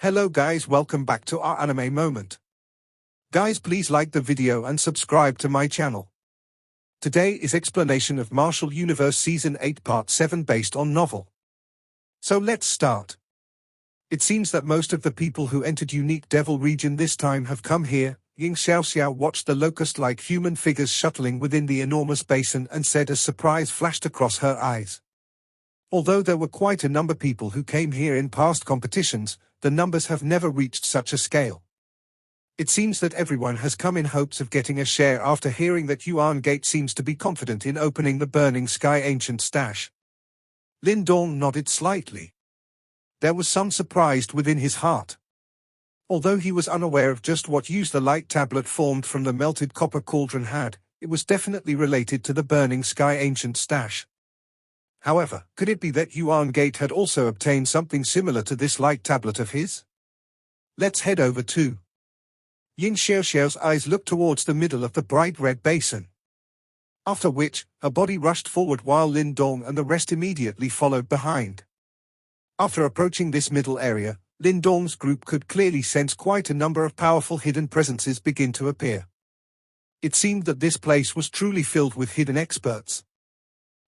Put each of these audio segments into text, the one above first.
Hello guys, welcome back to our anime moment. Guys, please like the video and subscribe to my channel. Today is explanation of Martial Universe Season 8 Part 7 based on novel. So let's start. It seems that most of the people who entered Unique Devil region this time have come here. Ying Xiaoxiao watched the locust-like human figures shuttling within the enormous basin and said as surprise flashed across her eyes. Although there were quite a number of people who came here in past competitions, the numbers have never reached such a scale. It seems that everyone has come in hopes of getting a share after hearing that Yuan Gate seems to be confident in opening the Burning Sky ancient stash. Lin Dong nodded slightly. There was some surprise within his heart. Although he was unaware of just what use the light tablet formed from the melted copper cauldron had, it was definitely related to the Burning Sky ancient stash. However, could it be that Yuan Gate had also obtained something similar to this light tablet of his? Let's head over to. Ying Xiaoxiao's eyes looked towards the middle of the bright red basin. After which, her body rushed forward while Lin Dong and the rest immediately followed behind. After approaching this middle area, Lin Dong's group could clearly sense quite a number of powerful hidden presences begin to appear. It seemed that this place was truly filled with hidden experts.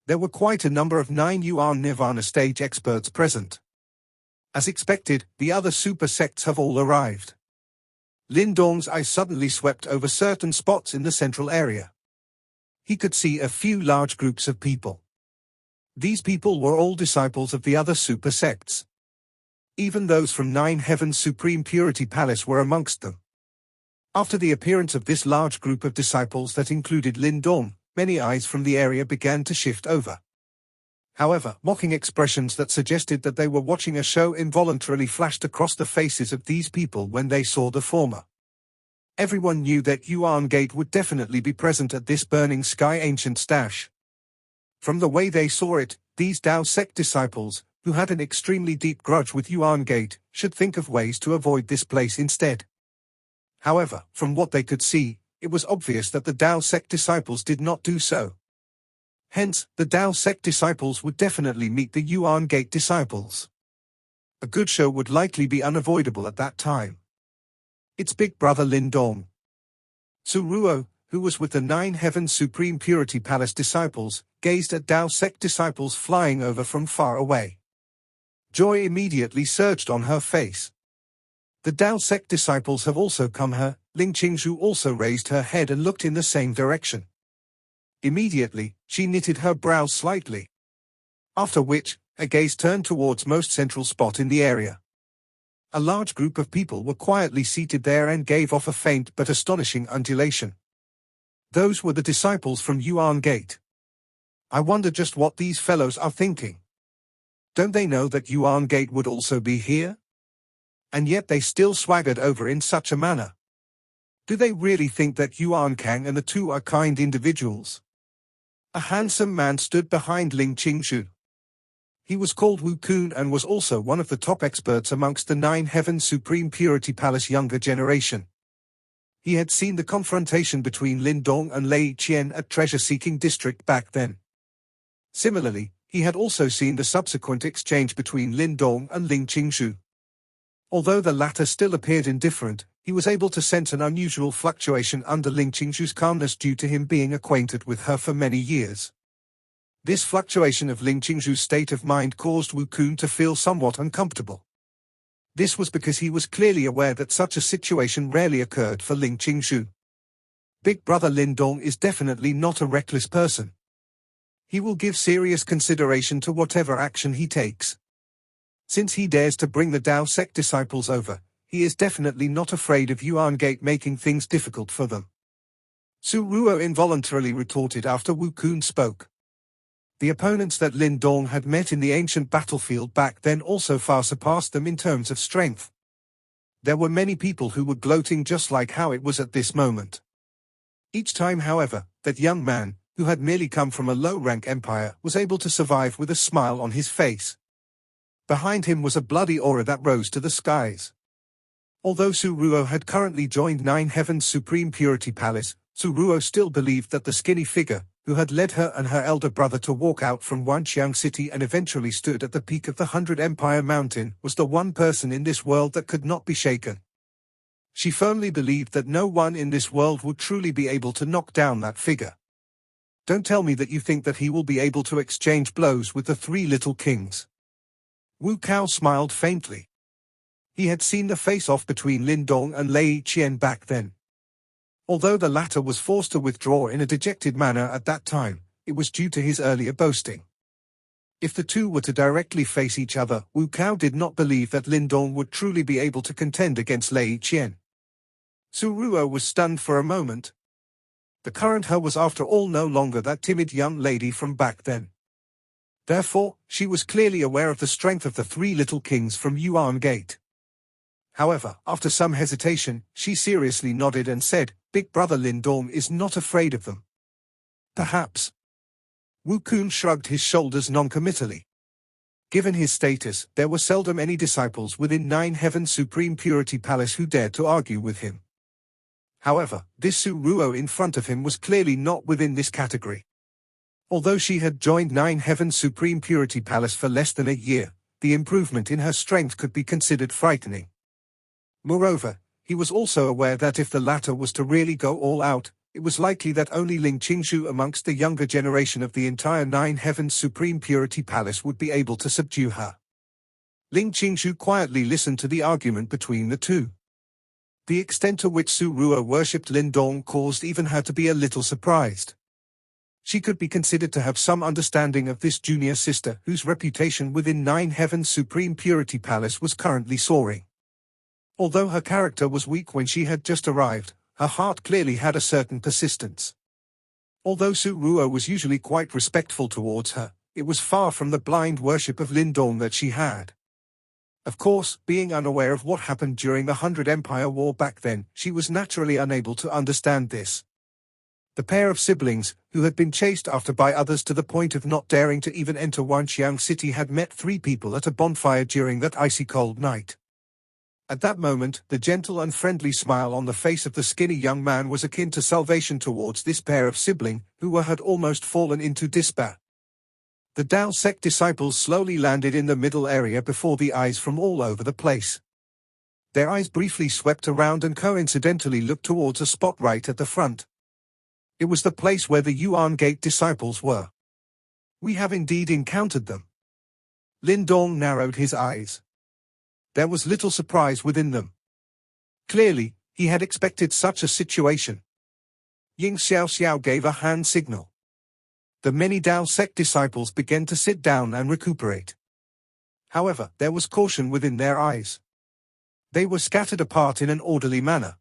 There were quite a number of 9 Yuan Nirvana stage experts present. As expected, the other super sects have all arrived. Lin Dong's eyes suddenly swept over certain spots in the central area. He could see a few large groups of people. These people were all disciples of the other super sects. Even those from 9 Heaven's Supreme Purity Palace were amongst them. After the appearance of this large group of disciples that included Lin Dong, many eyes from the area began to shift over. However, mocking expressions that suggested that they were watching a show involuntarily flashed across the faces of these people when they saw the former. Everyone knew that Yuan Gate would definitely be present at this Burning Sky ancient stash. From the way they saw it, these Dao sect disciples, who had an extremely deep grudge with Yuan Gate, should think of ways to avoid this place instead. However, from what they could see, it was obvious that the Dao sect disciples did not do so. Hence, the Dao sect disciples would definitely meet the Yuan Gate disciples. A good show would likely be unavoidable at that time. Its big brother Lin Dong. Su Ruo, who was with the 9 Heaven's Supreme Purity Palace disciples, gazed at Dao sect disciples flying over from far away. Joy immediately surged on her face. The Dao sect disciples have also come here. Ling Qingzhu also raised her head and looked in the same direction. Immediately, she knitted her brows slightly. After which, her gaze turned towards most central spot in the area. A large group of people were quietly seated there and gave off a faint but astonishing undulation. Those were the disciples from Yuan Gate. I wonder just what these fellows are thinking. Don't they know that Yuan Gate would also be here? And yet they still swaggered over in such a manner. Do they really think that Yuan Kang and the two are kind individuals? A handsome man stood behind Ling Qingzhu. He was called Wu Kun and was also one of the top experts amongst the 9 Heaven's Supreme Purity Palace younger generation. He had seen the confrontation between Lin Dong and Lei Qian at Treasure Seeking District back then. Similarly, he had also seen the subsequent exchange between Lin Dong and Ling Qingzhu. Although the latter still appeared indifferent, he was able to sense an unusual fluctuation under Ling Qingzhu's calmness due to him being acquainted with her for many years. This fluctuation of Ling Qingzhu's state of mind caused Wu Kun to feel somewhat uncomfortable. This was because he was clearly aware that such a situation rarely occurred for Ling Qingzhu. Big brother Lin Dong is definitely not a reckless person. He will give serious consideration to whatever action he takes. Since he dares to bring the Dao sect disciples over, he is definitely not afraid of Yuan Gate making things difficult for them. Su Ruo involuntarily retorted after Wu Kun spoke. The opponents that Lin Dong had met in the ancient battlefield back then also far surpassed them in terms of strength. There were many people who were gloating just like how it was at this moment. Each time, however, that young man, who had merely come from a low-rank empire, was able to survive with a smile on his face. Behind him was a bloody aura that rose to the skies. Although Su Ruo had currently joined 9 Heaven's Supreme Purity Palace, Su Ruo still believed that the skinny figure, who had led her and her elder brother to walk out from Wanxiang City and eventually stood at the peak of the 100 Empire Mountain, was the one person in this world that could not be shaken. She firmly believed that no one in this world would truly be able to knock down that figure. Don't tell me that you think that he will be able to exchange blows with the three little kings. Wu Cao smiled faintly. He had seen the face-off between Lin Dong and Lei Qian back then. Although the latter was forced to withdraw in a dejected manner at that time, it was due to his earlier boasting. If the two were to directly face each other, Wu Cao did not believe that Lin Dong would truly be able to contend against Lei Qian. Su Ruo was stunned for a moment. The current her was after all no longer that timid young lady from back then. Therefore, she was clearly aware of the strength of the three little kings from Yuan Gate. However, after some hesitation, she seriously nodded and said, "Big brother Lin Dong is not afraid of them." Perhaps. Wu Kun shrugged his shoulders noncommittally. Given his status, there were seldom any disciples within Nine Heaven's Supreme Purity Palace who dared to argue with him. However, this Su Ruo in front of him was clearly not within this category. Although she had joined Nine Heaven's Supreme Purity Palace for less than a year, the improvement in her strength could be considered frightening. Moreover, he was also aware that if the latter was to really go all out, it was likely that only Ling Qingshu amongst the younger generation of the entire Nine Heavens Supreme Purity Palace would be able to subdue her. Ling Qingshu quietly listened to the argument between the two. The extent to which Su Ruo worshipped Lin Dong caused even her to be a little surprised. She could be considered to have some understanding of this junior sister whose reputation within Nine Heavens Supreme Purity Palace was currently soaring. Although her character was weak when she had just arrived, her heart clearly had a certain persistence. Although Su Ruo was usually quite respectful towards her, it was far from the blind worship of Lin Dong that she had. Of course, being unaware of what happened during the 100 Empire War back then, she was naturally unable to understand this. The pair of siblings, who had been chased after by others to the point of not daring to even enter Wanxiang City, had met three people at a bonfire during that icy cold night. At that moment, the gentle and friendly smile on the face of the skinny young man was akin to salvation towards this pair of siblings, who had almost fallen into despair. The Dao sect disciples slowly landed in the middle area before the eyes from all over the place. Their eyes briefly swept around and coincidentally looked towards a spot right at the front. It was the place where the Yuan Gate disciples were. "We have indeed encountered them." Lin Dong narrowed his eyes. There was little surprise within them. Clearly, he had expected such a situation. Ying Xiao gave a hand signal. The many Dao sect disciples began to sit down and recuperate. However, there was caution within their eyes. They were scattered apart in an orderly manner.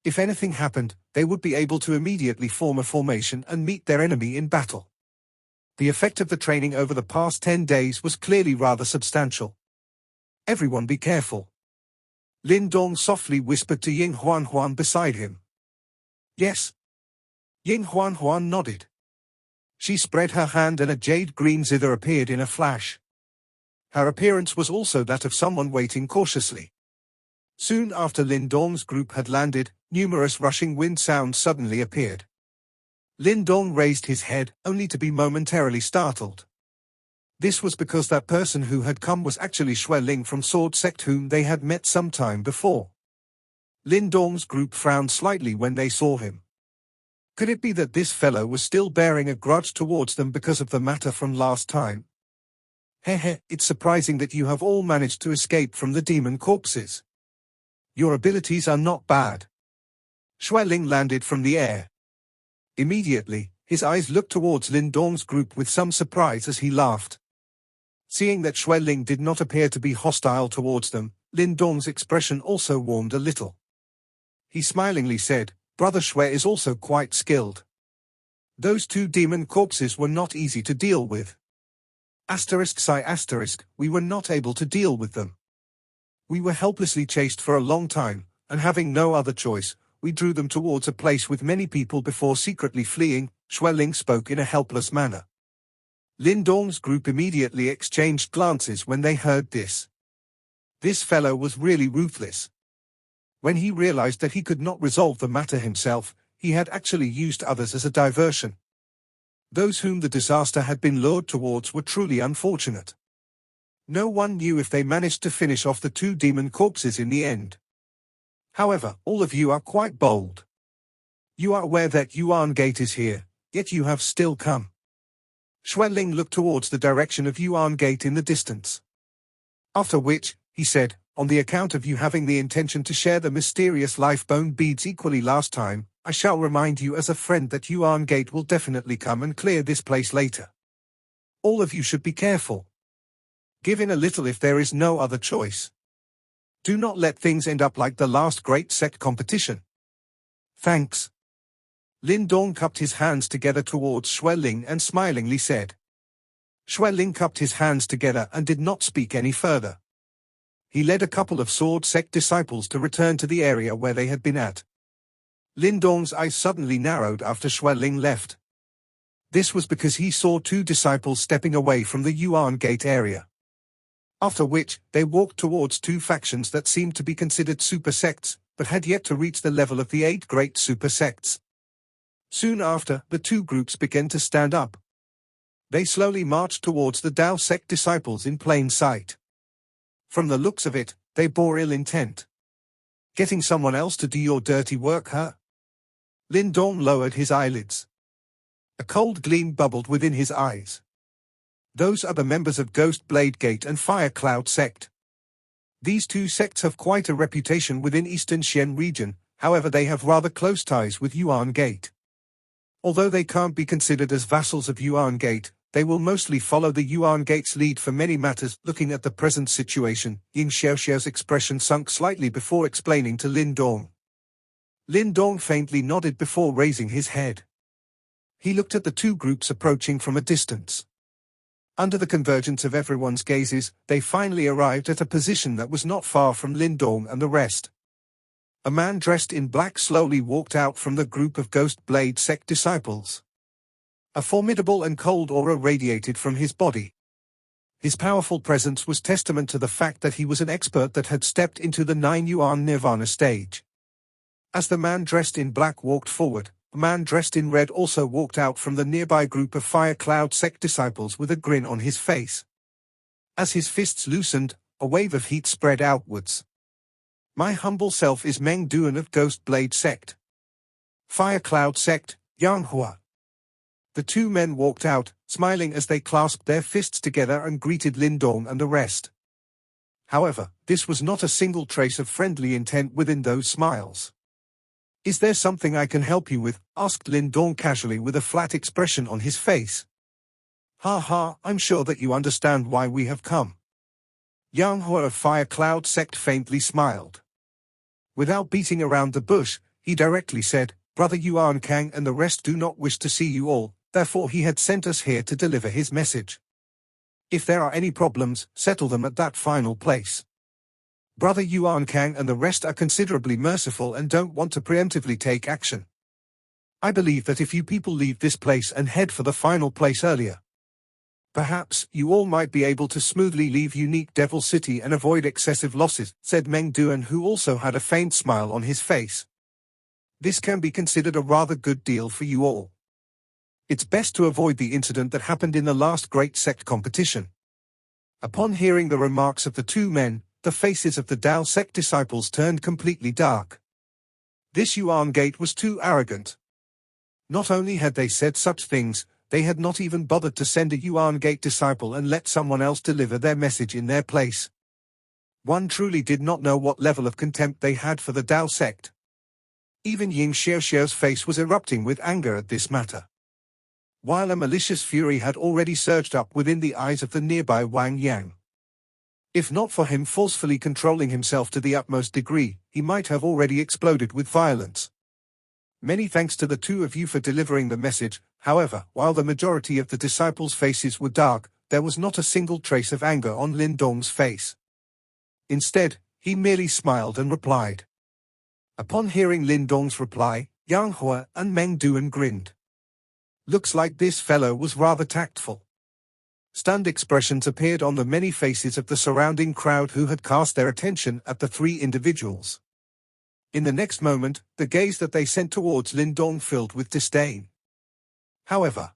If anything happened, they would be able to immediately form a formation and meet their enemy in battle. The effect of the training over the past 10 days was clearly rather substantial. "Everyone be careful." Lin Dong softly whispered to Ying Huan beside him. "Yes." Ying Huan nodded. She spread her hand and a jade-green zither appeared in a flash. Her appearance was also that of someone waiting cautiously. Soon after Lin Dong's group had landed, numerous rushing wind sounds suddenly appeared. Lin Dong raised his head, only to be momentarily startled. This was because that person who had come was actually Xue Ling from Sword Sect, whom they had met some time before. Lin Dong's group frowned slightly when they saw him. Could it be that this fellow was still bearing a grudge towards them because of the matter from last time? It's surprising that you have all managed to escape from the demon corpses. Your abilities are not bad. Xue Ling landed from the air. Immediately, his eyes looked towards Lin Dong's group with some surprise as he laughed. Seeing that Xue Ling did not appear to be hostile towards them, Lin Dong's expression also warmed a little. He smilingly said, "Brother Xue is also quite skilled. Those two demon corpses were not easy to deal with. We were not able to deal with them. We were helplessly chased for a long time, and having no other choice, we drew them towards a place with many people before secretly fleeing." Xue Ling spoke in a helpless manner. Lin Dong's group immediately exchanged glances when they heard this. This fellow was really ruthless. When he realized that he could not resolve the matter himself, he had actually used others as a diversion. Those whom the disaster had been lured towards were truly unfortunate. No one knew if they managed to finish off the two demon corpses in the end. However, all of you are quite bold. You are aware that Yuan Gate is here, yet you have still come. Xuanling looked towards the direction of Yuan Gate in the distance. After which, he said, on the account of you having the intention to share the mysterious life-bone beads equally last time, I shall remind you as a friend that Yuan Gate will definitely come and clear this place later. All of you should be careful. Give in a little if there is no other choice. Do not let things end up like the last great sect competition. Thanks. Lin Dong cupped his hands together towards Xuanling and smilingly said. Xuanling cupped his hands together and did not speak any further. He led a couple of sword sect disciples to return to the area where they had been at. Lin Dong's eyes suddenly narrowed after Xuanling left. This was because he saw two disciples stepping away from the Yuan Gate area. After which, they walked towards two factions that seemed to be considered super sects, but had yet to reach the level of the 8 great super sects. Soon after, the two groups began to stand up. They slowly marched towards the Dao sect disciples in plain sight. From the looks of it, they bore ill intent. Getting someone else to do your dirty work, huh? Lin Dong lowered his eyelids. A cold gleam bubbled within his eyes. Those are the members of Ghost Blade Gate and Fire Cloud sect. These two sects have quite a reputation within Eastern Xian region, however they have rather close ties with Yuan Gate. Although they can't be considered as vassals of Yuan Gate, they will mostly follow the Yuan Gate's lead for many matters. Looking at the present situation, Yin Xiaoxiao's expression sunk slightly before explaining to Lin Dong. Lin Dong faintly nodded before raising his head. He looked at the two groups approaching from a distance. Under the convergence of everyone's gazes, they finally arrived at a position that was not far from Lin Dong and the rest. A man dressed in black slowly walked out from the group of Ghost Blade sect disciples. A formidable and cold aura radiated from his body. His powerful presence was testament to the fact that he was an expert that had stepped into the 9 Yuan Nirvana stage. As the man dressed in black walked forward, a man dressed in red also walked out from the nearby group of Fire Cloud sect disciples with a grin on his face. As his fists loosened, a wave of heat spread outwards. My humble self is Meng Duan of Ghost Blade sect. Fire Cloud sect, Yang Hua. The two men walked out, smiling as they clasped their fists together and greeted Lin Dong and the rest. However, this was not a single trace of friendly intent within those smiles. Is there something I can help you with? Asked Lin Dong casually with a flat expression on his face. Ha ha, I'm sure that you understand why we have come. Yang Hua of Fire Cloud sect faintly smiled. Without beating around the bush, he directly said, Brother Yuan Kang and the rest do not wish to see you all, therefore he had sent us here to deliver his message. If there are any problems, settle them at that final place. Brother Yuan Kang and the rest are considerably merciful and don't want to preemptively take action. I believe that if you people leave this place and head for the final place earlier, perhaps you all might be able to smoothly leave Unique Devil City and avoid excessive losses, said Meng Duan, who also had a faint smile on his face. This can be considered a rather good deal for you all. It's best to avoid the incident that happened in the last great sect competition. Upon hearing the remarks of the two men, the faces of the Dao sect disciples turned completely dark. This Yuan Gate was too arrogant. Not only had they said such things, they had not even bothered to send a Yuan Gate disciple and let someone else deliver their message in their place. One truly did not know what level of contempt they had for the Dao sect. Even Yin Xiaoxiao's face was erupting with anger at this matter. While a malicious fury had already surged up within the eyes of the nearby Wang Yang. If not for him forcefully controlling himself to the utmost degree, he might have already exploded with violence. Many thanks to the two of you for delivering the message. However, while the majority of the disciples' faces were dark, there was not a single trace of anger on Lin Dong's face. Instead, he merely smiled and replied. Upon hearing Lin Dong's reply, Yang Hua and Meng Duan grinned. Looks like this fellow was rather tactful. Stunned expressions appeared on the many faces of the surrounding crowd who had cast their attention at the three individuals. In the next moment, the gaze that they sent towards Lin Dong filled with disdain. However,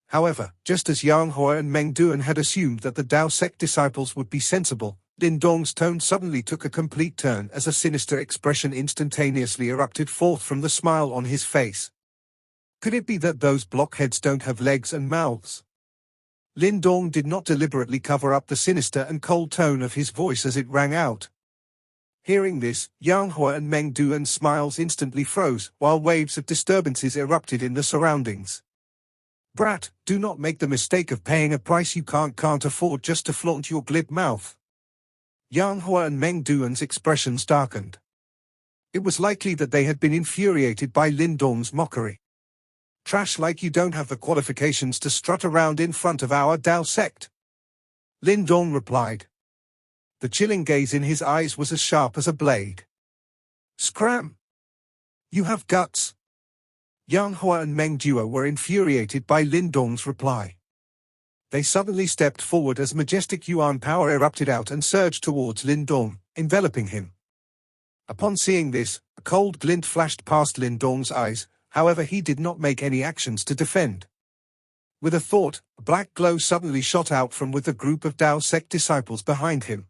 However, just as Yang Hua and Meng Duan had assumed that the Dao sect disciples would be sensible, Lin Dong's tone suddenly took a complete turn as a sinister expression instantaneously erupted forth from the smile on his face. Could it be that those blockheads don't have legs and mouths? Lin Dong did not deliberately cover up the sinister and cold tone of his voice as it rang out. Hearing this, Yang Hua and Meng Duan's smiles instantly froze, while waves of disturbances erupted in the surroundings. Brat, do not make the mistake of paying a price you can't afford just to flaunt your glib mouth. Yang Hua and Meng Duan's expressions darkened. It was likely that they had been infuriated by Lin Dong's mockery. Trash like you don't have the qualifications to strut around in front of our Dao sect. Lin Dong replied. The chilling gaze in his eyes was as sharp as a blade. Scram! You have guts. Yang Hua and Meng Duo were infuriated by Lin Dong's reply. They suddenly stepped forward as majestic Yuan power erupted out and surged towards Lin Dong, enveloping him. Upon seeing this, a cold glint flashed past Lin Dong's eyes, however he did not make any actions to defend. With a thought, a black glow suddenly shot out from with a group of Dao sect disciples behind him.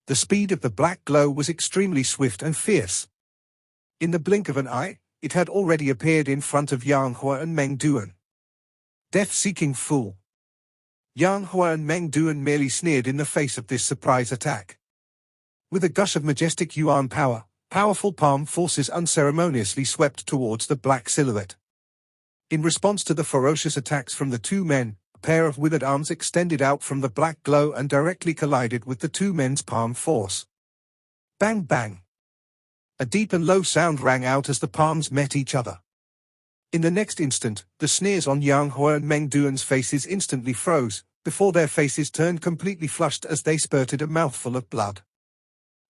The speed of the black glow was extremely swift and fierce. In the blink of an eye, it had already appeared in front of Yang Hua and Meng Duan. Death-seeking fool. Yang Hua and Meng Duan merely sneered in the face of this surprise attack. With a gush of majestic Yuan power, powerful palm forces unceremoniously swept towards the black silhouette. In response to the ferocious attacks from the two men, a pair of withered arms extended out from the black glow and directly collided with the two men's palm force. Bang bang! A deep and low sound rang out as the palms met each other. In the next instant, the sneers on Yang Hua and Meng Duan's faces instantly froze, before their faces turned completely flushed as they spurted a mouthful of blood.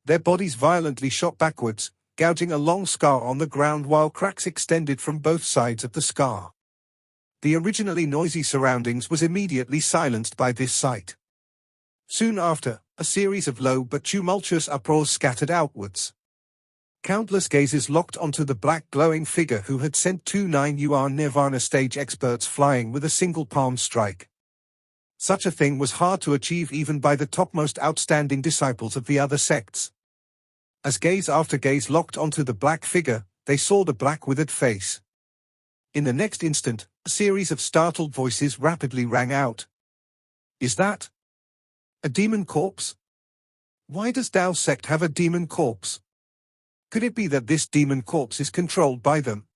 Their bodies violently shot backwards, gouging a long scar on the ground while cracks extended from both sides of the scar. The originally noisy surroundings was immediately silenced by this sight. Soon after, a series of low but tumultuous uproars scattered outwards. Countless gazes locked onto the black glowing figure who had sent two 9 Nirvana stage experts flying with a single palm strike. Such a thing was hard to achieve even by the topmost outstanding disciples of the other sects. As gaze after gaze locked onto the black figure, they saw the black withered face. In the next instant, a series of startled voices rapidly rang out. Is that a demon corpse? Why does Dao sect have a demon corpse? Could it be that this demon corpse is controlled by them?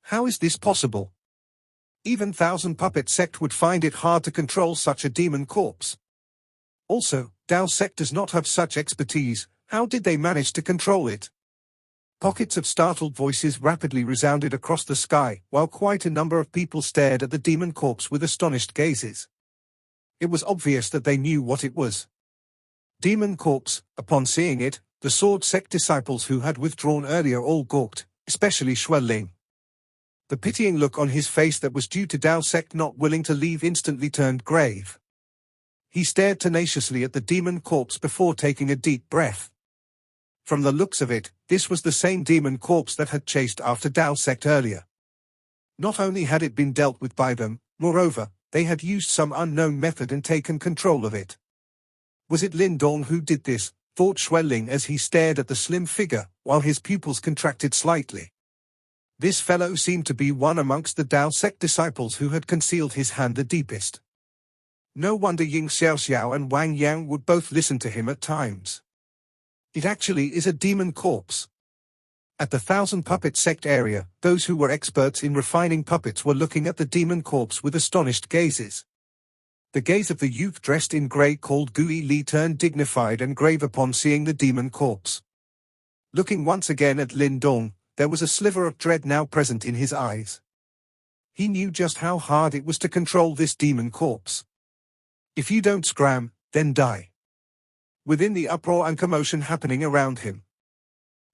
How is this possible? Even Thousand Puppet sect would find it hard to control such a demon corpse. Also, Dao sect does not have such expertise. How did they manage to control it? Pockets of startled voices rapidly resounded across the sky, while quite a number of people stared at the demon corpse with astonished gazes. It was obvious that they knew what it was. Demon corpse. Upon seeing it, the sword sect disciples who had withdrawn earlier all gawked, especially Xueling. The pitying look on his face that was due to Dao sect not willing to leave instantly turned grave. He stared tenaciously at the demon corpse before taking a deep breath. From the looks of it, this was the same demon corpse that had chased after Dao sect earlier. Not only had it been dealt with by them, moreover, they had used some unknown method and taken control of it. Was it Lin Dong who did this? Thought Xueling as he stared at the slim figure, while his pupils contracted slightly. This fellow seemed to be one amongst the Dao sect disciples who had concealed his hand the deepest. No wonder Ying Xiaoxiao and Wang Yang would both listen to him at times. It actually is a demon corpse. At the Thousand Puppet sect area, those who were experts in refining puppets were looking at the demon corpse with astonished gazes. The gaze of the youth dressed in grey called Gui Li turned dignified and grave upon seeing the demon corpse. Looking once again at Lin Dong, there was a sliver of dread now present in his eyes. He knew just how hard it was to control this demon corpse. If you don't scram, then die. Within the uproar and commotion happening around him,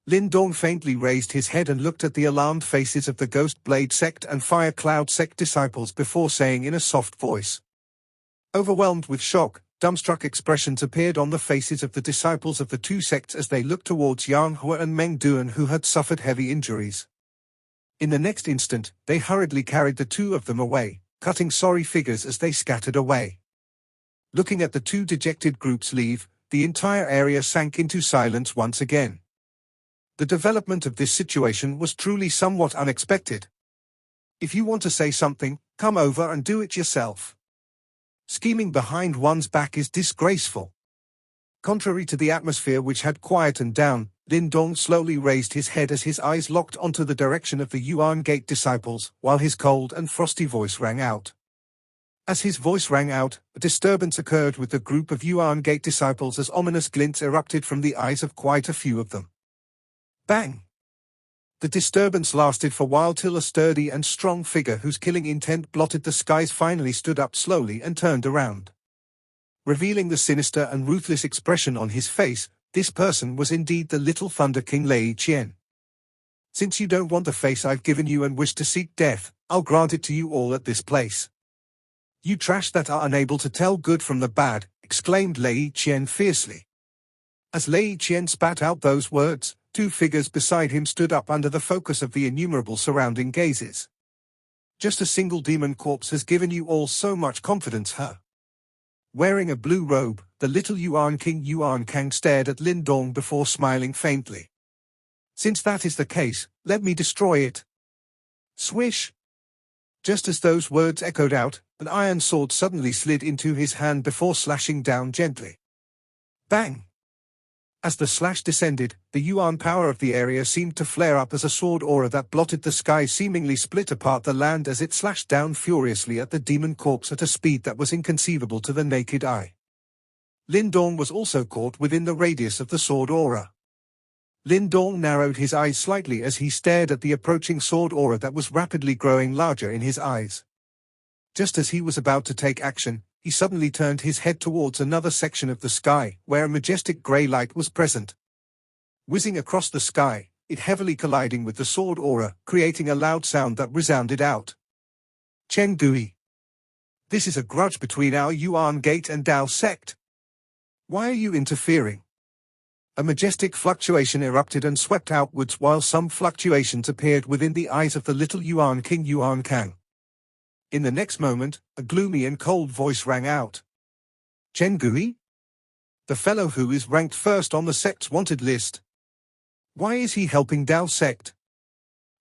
Lin Dong faintly raised his head and looked at the alarmed faces of the Ghost Blade sect and Fire Cloud sect disciples before saying in a soft voice. Overwhelmed with shock, dumbstruck expressions appeared on the faces of the disciples of the two sects as they looked towards Yang Hua and Meng Duan who had suffered heavy injuries. In the next instant, they hurriedly carried the two of them away, cutting sorry figures as they scattered away. Looking at the two dejected groups leave, the entire area sank into silence once again. The development of this situation was truly somewhat unexpected. If you want to say something, come over and do it yourself. Scheming behind one's back is disgraceful. Contrary to the atmosphere which had quietened down, Lin Dong slowly raised his head as his eyes locked onto the direction of the Yuan Gate disciples, while his cold and frosty voice rang out. As his voice rang out, a disturbance occurred with the group of Yuan Gate disciples as ominous glints erupted from the eyes of quite a few of them. Bang! The disturbance lasted for a while till a sturdy and strong figure whose killing intent blotted the skies finally stood up slowly and turned around. Revealing the sinister and ruthless expression on his face, this person was indeed the Little Thunder King Lei Qian. Since you don't want the face I've given you and wish to seek death, I'll grant it to you all at this place. You trash that are unable to tell good from the bad, exclaimed Lei Qian fiercely. As Lei Qian spat out those words, two figures beside him stood up under the focus of the innumerable surrounding gazes. Just a single demon corpse has given you all so much confidence, huh? Wearing a blue robe, the little Yuan King Yuan Kang stared at Lin Dong before smiling faintly. Since that is the case, let me destroy it. Swish! Just as those words echoed out, an iron sword suddenly slid into his hand before slashing down gently. Bang! As the slash descended, the Yuan power of the area seemed to flare up as a sword aura that blotted the sky seemingly split apart the land as it slashed down furiously at the demon corpse at a speed that was inconceivable to the naked eye. Lin Dong was also caught within the radius of the sword aura. Lin Dong narrowed his eyes slightly as he stared at the approaching sword aura that was rapidly growing larger in his eyes. Just as he was about to take action, he suddenly turned his head towards another section of the sky, where a majestic grey light was present. Whizzing across the sky, it heavily colliding with the sword aura, creating a loud sound that resounded out. Chen Gui. This is a grudge between our Yuan Gate and Dao sect. Why are you interfering? A majestic fluctuation erupted and swept outwards while some fluctuations appeared within the eyes of the little Yuan King Yuan Kang. In the next moment, a gloomy and cold voice rang out. Chen Gui? The fellow who is ranked first on the sect's wanted list. Why is he helping Dao sect?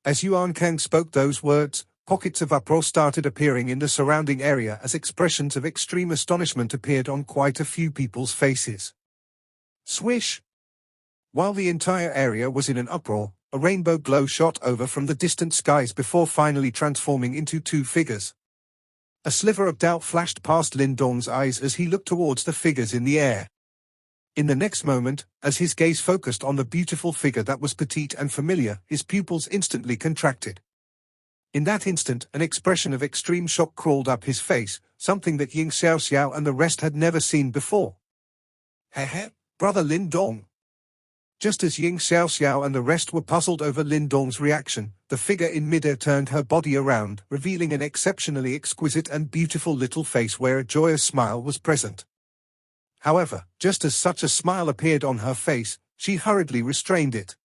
As Yuan Kang spoke those words, pockets of uproar started appearing in the surrounding area as expressions of extreme astonishment appeared on quite a few people's faces. Swish! While the entire area was in an uproar, a rainbow glow shot over from the distant skies before finally transforming into two figures. A sliver of doubt flashed past Lin Dong's eyes as he looked towards the figures in the air. In the next moment, as his gaze focused on the beautiful figure that was petite and familiar, his pupils instantly contracted. In that instant, an expression of extreme shock crawled up his face, something that Ying Xiaoxiao and the rest had never seen before. Heh, brother Lin Dong. Just as Ying Xiaoxiao and the rest were puzzled over Lin Dong's reaction, the figure in midair turned her body around, revealing an exceptionally exquisite and beautiful little face where a joyous smile was present. However, just as such a smile appeared on her face, she hurriedly restrained it.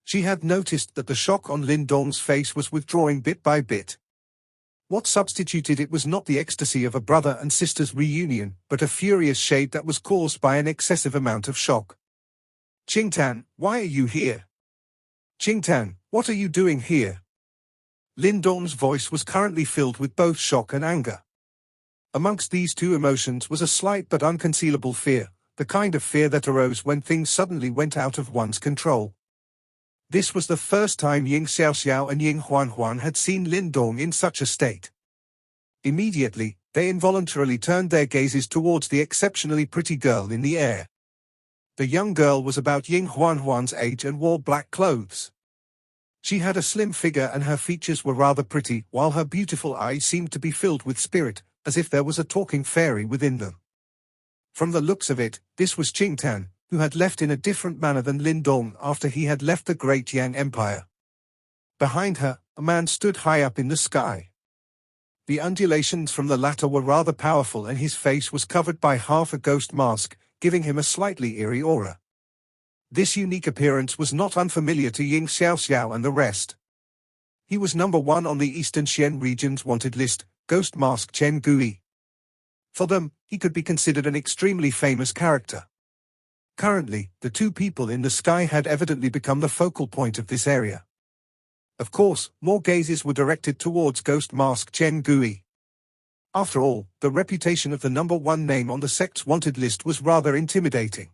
She had noticed that the shock on Lin Dong's face was withdrawing bit by bit. What substituted it was not the ecstasy of a brother and sister's reunion, but a furious shade that was caused by an excessive amount of shock. Qingtan, why are you here? Qingtan, what are you doing here? Lin Dong's voice was currently filled with both shock and anger. Amongst these two emotions was a slight but unconcealable fear, the kind of fear that arose when things suddenly went out of one's control. This was the first time Ying Xiaoxiao and Ying Huanhuan had seen Lin Dong in such a state. Immediately, they involuntarily turned their gazes towards the exceptionally pretty girl in the air. The young girl was about Ying Huanhuan's age and wore black clothes. She had a slim figure and her features were rather pretty, while her beautiful eyes seemed to be filled with spirit, as if there was a talking fairy within them. From the looks of it, this was Qingtan, who had left in a different manner than Lin Dong after he had left the great Yang Empire. Behind her, a man stood high up in the sky. The undulations from the latter were rather powerful and his face was covered by half a ghost mask, giving him a slightly eerie aura. This unique appearance was not unfamiliar to Ying Xiaoxiao and the rest. He was number 1 on the Eastern Xian region's wanted list, Ghost Mask Chen Gui. For them, he could be considered an extremely famous character. Currently, the two people in the sky had evidently become the focal point of this area. Of course, more gazes were directed towards Ghost Mask Chen Gui. After all, the reputation of the #1 name on the sect's wanted list was rather intimidating.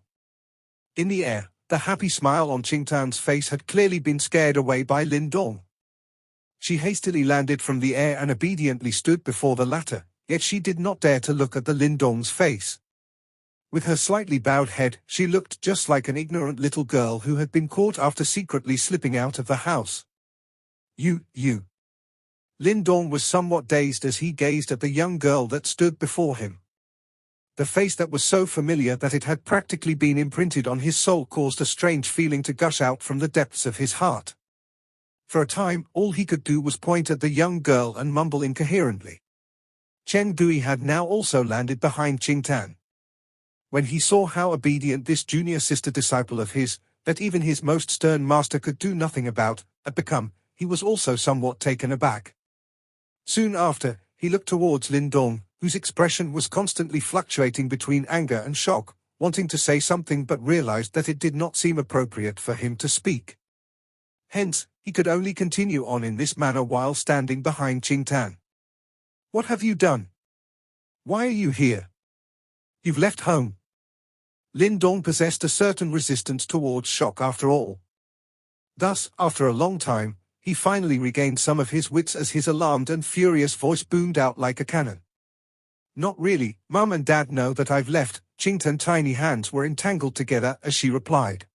In the air, the happy smile on Qingtan's face had clearly been scared away by Lin Dong. She hastily landed from the air and obediently stood before the latter, yet she did not dare to look at the Lin Dong's face. With her slightly bowed head, she looked just like an ignorant little girl who had been caught after secretly slipping out of the house. You. Lin Dong was somewhat dazed as he gazed at the young girl that stood before him. The face that was so familiar that it had practically been imprinted on his soul caused a strange feeling to gush out from the depths of his heart. For a time, all he could do was point at the young girl and mumble incoherently. Chen Gui had now also landed behind Qingtan. When he saw how obedient this junior sister disciple of his, that even his most stern master could do nothing about, had become, he was also somewhat taken aback. Soon after, he looked towards Lin Dong, whose expression was constantly fluctuating between anger and shock, wanting to say something but realized that it did not seem appropriate for him to speak. Hence, he could only continue on in this manner while standing behind Qingtan. What have you done? Why are you here? You've left home. Lin Dong possessed a certain resistance towards shock after all. Thus, after a long time, he finally regained some of his wits as his alarmed and furious voice boomed out like a cannon. Not really, Mum and Dad know that I've left. Qingtan's tiny hands were entangled together as she replied.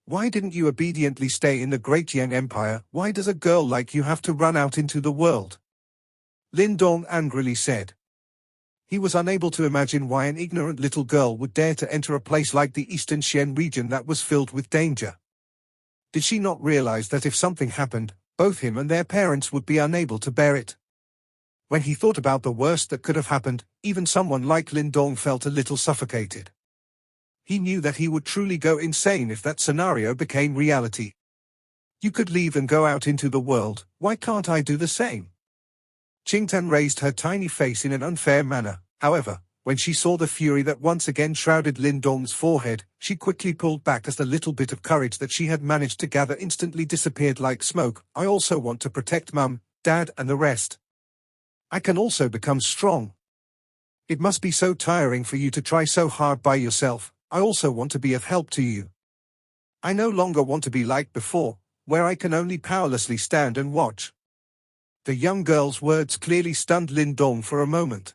Why didn't you obediently stay in the Great Yang Empire? Why does a girl like you have to run out into the world? Lin Dong angrily said. He was unable to imagine why an ignorant little girl would dare to enter a place like the Eastern Xian region that was filled with danger. Did she not realize that if something happened, both him and their parents would be unable to bear it? When he thought about the worst that could have happened, even someone like Lin Dong felt a little suffocated. He knew that he would truly go insane if that scenario became reality. You could leave and go out into the world, why can't I do the same? Qingtan raised her tiny face in an unfair manner. However, when she saw the fury that once again shrouded Lin Dong's forehead, she quickly pulled back as the little bit of courage that she had managed to gather instantly disappeared like smoke. I also want to protect Mum, Dad and the rest. I can also become strong. It must be so tiring for you to try so hard by yourself. I also want to be of help to you. I no longer want to be like before, where I can only powerlessly stand and watch. The young girl's words clearly stunned Lin Dong for a moment.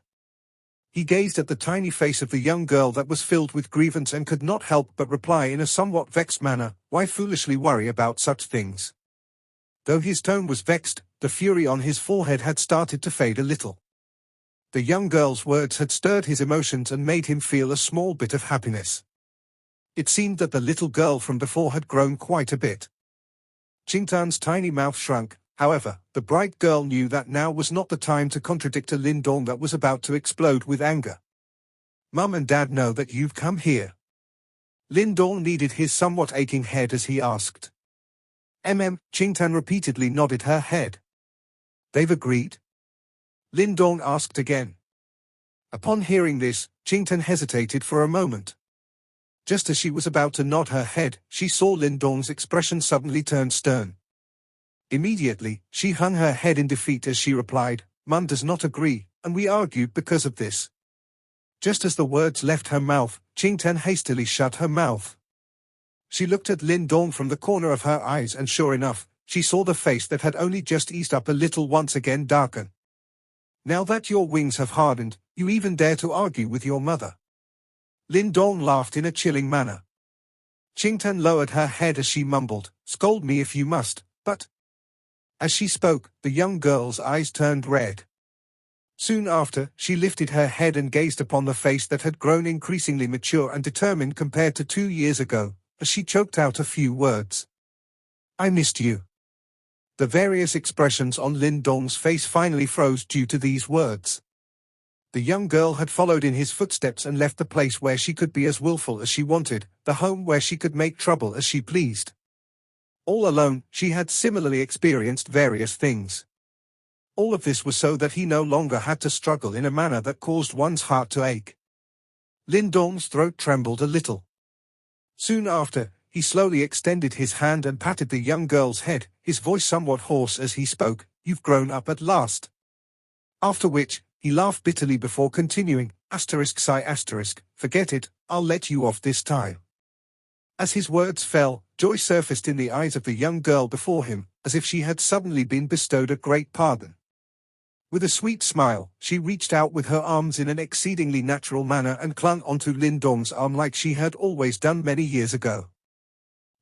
He gazed at the tiny face of the young girl that was filled with grievance and could not help but reply in a somewhat vexed manner, why foolishly worry about such things? Though his tone was vexed, the fury on his forehead had started to fade a little. The young girl's words had stirred his emotions and made him feel a small bit of happiness. It seemed that the little girl from before had grown quite a bit. Qingtan's tiny mouth shrunk. However, the bright girl knew that now was not the time to contradict a Lin Dong that was about to explode with anger. Mum and Dad know that you've come here. Lin Dong kneaded his somewhat aching head as he asked. Qingtan repeatedly nodded her head. They've agreed? Lin Dong asked again. Upon hearing this, Qingtan hesitated for a moment. Just as she was about to nod her head, she saw Lin Dong's expression suddenly turn stern. Immediately, she hung her head in defeat as she replied, Mum does not agree, and we argued because of this. Just as the words left her mouth, Qingtan hastily shut her mouth. She looked at Lin Dong from the corner of her eyes and sure enough, she saw the face that had only just eased up a little once again darken. Now that your wings have hardened, you even dare to argue with your mother. Lin Dong laughed in a chilling manner. Qingtan lowered her head as she mumbled, scold me if you must, but... As she spoke, the young girl's eyes turned red. Soon after, she lifted her head and gazed upon the face that had grown increasingly mature and determined compared to 2 years ago, as she choked out a few words. I missed you. The various expressions on Lin Dong's face finally froze due to these words. The young girl had followed in his footsteps and left the place where she could be as willful as she wanted, the home where she could make trouble as she pleased. All alone, she had similarly experienced various things. All of this was so that he no longer had to struggle in a manner that caused one's heart to ache. Lin Dong's throat trembled a little. Soon after, he slowly extended his hand and patted the young girl's head, his voice somewhat hoarse as he spoke, "You've grown up at last." After which, he laughed bitterly before continuing, "Forget it, I'll let you off this time." As his words fell, joy surfaced in the eyes of the young girl before him, as if she had suddenly been bestowed a great pardon. With a sweet smile, she reached out with her arms in an exceedingly natural manner and clung onto Lin Dong's arm like she had always done many years ago.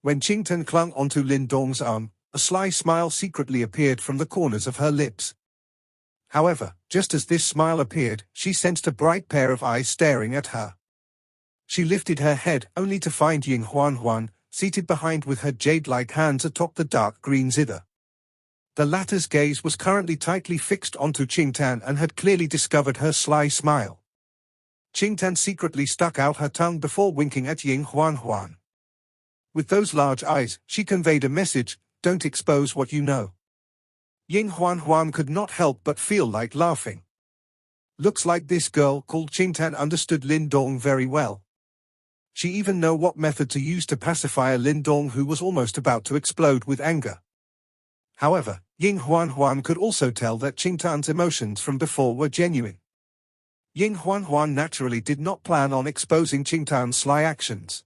When Qingtan clung onto Lin Dong's arm, a sly smile secretly appeared from the corners of her lips. However, just as this smile appeared, she sensed a bright pair of eyes staring at her. She lifted her head, only to find Ying Huan seated behind with her jade-like hands atop the dark green zither. The latter's gaze was currently tightly fixed onto Qingtan and had clearly discovered her sly smile. Qingtan secretly stuck out her tongue before winking at Ying Huan. With those large eyes, she conveyed a message: "Don't expose what you know." Ying Huan could not help but feel like laughing. Looks like this girl called Qingtan understood Lin Dong very well. She even knew what method to use to pacify a Lin Dong who was almost about to explode with anger. However, Ying Huan could also tell that Qingtan's emotions from before were genuine. Ying Huan naturally did not plan on exposing Qingtan's sly actions.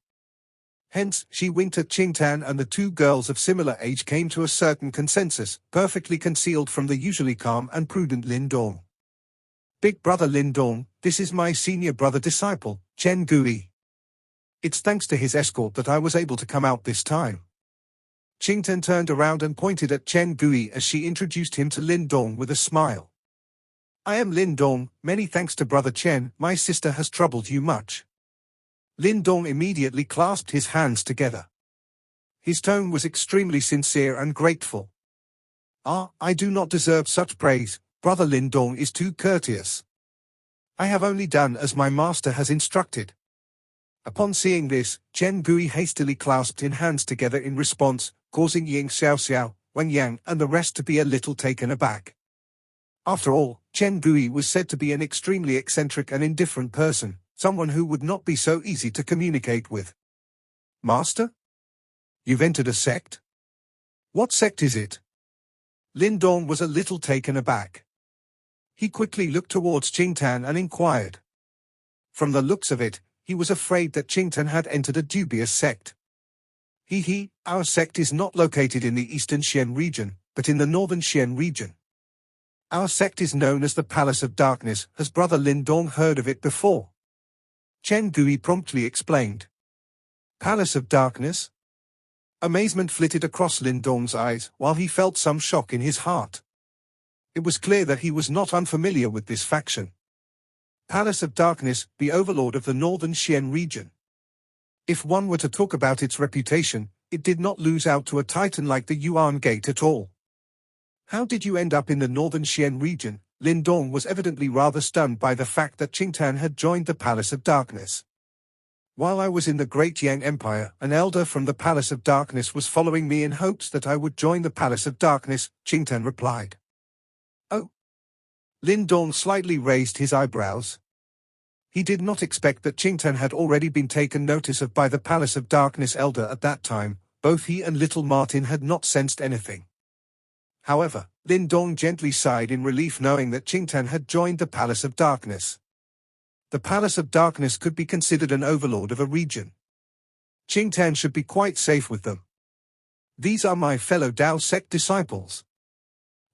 Hence, she winked at Qingtan and the two girls of similar age came to a certain consensus, perfectly concealed from the usually calm and prudent Lin Dong. "Big brother Lin Dong, this is my senior brother disciple, Chen Gui. It's thanks to his escort that I was able to come out this time." Qingtan turned around and pointed at Chen Gui as she introduced him to Lin Dong with a smile. "I am Lin Dong, many thanks to brother Chen, my sister has troubled you much." Lin Dong immediately clasped his hands together. His tone was extremely sincere and grateful. I do not deserve such praise, brother Lin Dong is too courteous. I have only done as my master has instructed." Upon seeing this, Chen Gui hastily clasped his hands together in response, causing Ying Xiaoxiao, Wang Yang and the rest to be a little taken aback. After all, Chen Gui was said to be an extremely eccentric and indifferent person, someone who would not be so easy to communicate with. "Master? You've entered a sect? What sect is it?" Lin Dong was a little taken aback. He quickly looked towards Qingtan and inquired. From the looks of it, he was afraid that Qingtan had entered a dubious sect. Our sect is not located in the eastern Xian region, but in the northern Xian region. Our sect is known as the Palace of Darkness. Has brother Lin Dong heard of it before?" Chen Gui promptly explained. "Palace of Darkness?" Amazement flitted across Lin Dong's eyes, while he felt some shock in his heart. It was clear that he was not unfamiliar with this faction. Palace of Darkness, the overlord of the northern Xian region. If one were to talk about its reputation, it did not lose out to a titan like the Yuan Gate at all. "How did you end up in the northern Xian region?" Lin Dong was evidently rather stunned by the fact that Qingtan had joined the Palace of Darkness. "While I was in the Great Yang Empire, an elder from the Palace of Darkness was following me in hopes that I would join the Palace of Darkness," Qingtan replied. "Oh?" Lin Dong slightly raised his eyebrows. He did not expect that Qingtan had already been taken notice of by the Palace of Darkness elder at that time. Both he and little Martin had not sensed anything. However, Lin Dong gently sighed in relief knowing that Qingtan had joined the Palace of Darkness. The Palace of Darkness could be considered an overlord of a region. Qingtan should be quite safe with them. "These are my fellow Dao sect disciples."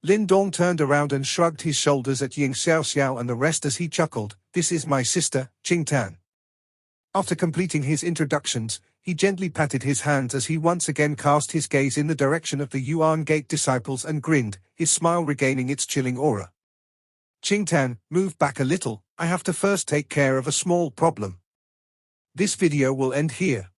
Lin Dong turned around and shrugged his shoulders at Ying Xiaoxiao and the rest as he chuckled, "This is my sister, Qingtan." After completing his introductions, he gently patted his hands as he once again cast his gaze in the direction of the Yuan Gate disciples and grinned, his smile regaining its chilling aura. "Qingtan, move back a little, I have to first take care of a small problem." This video will end here.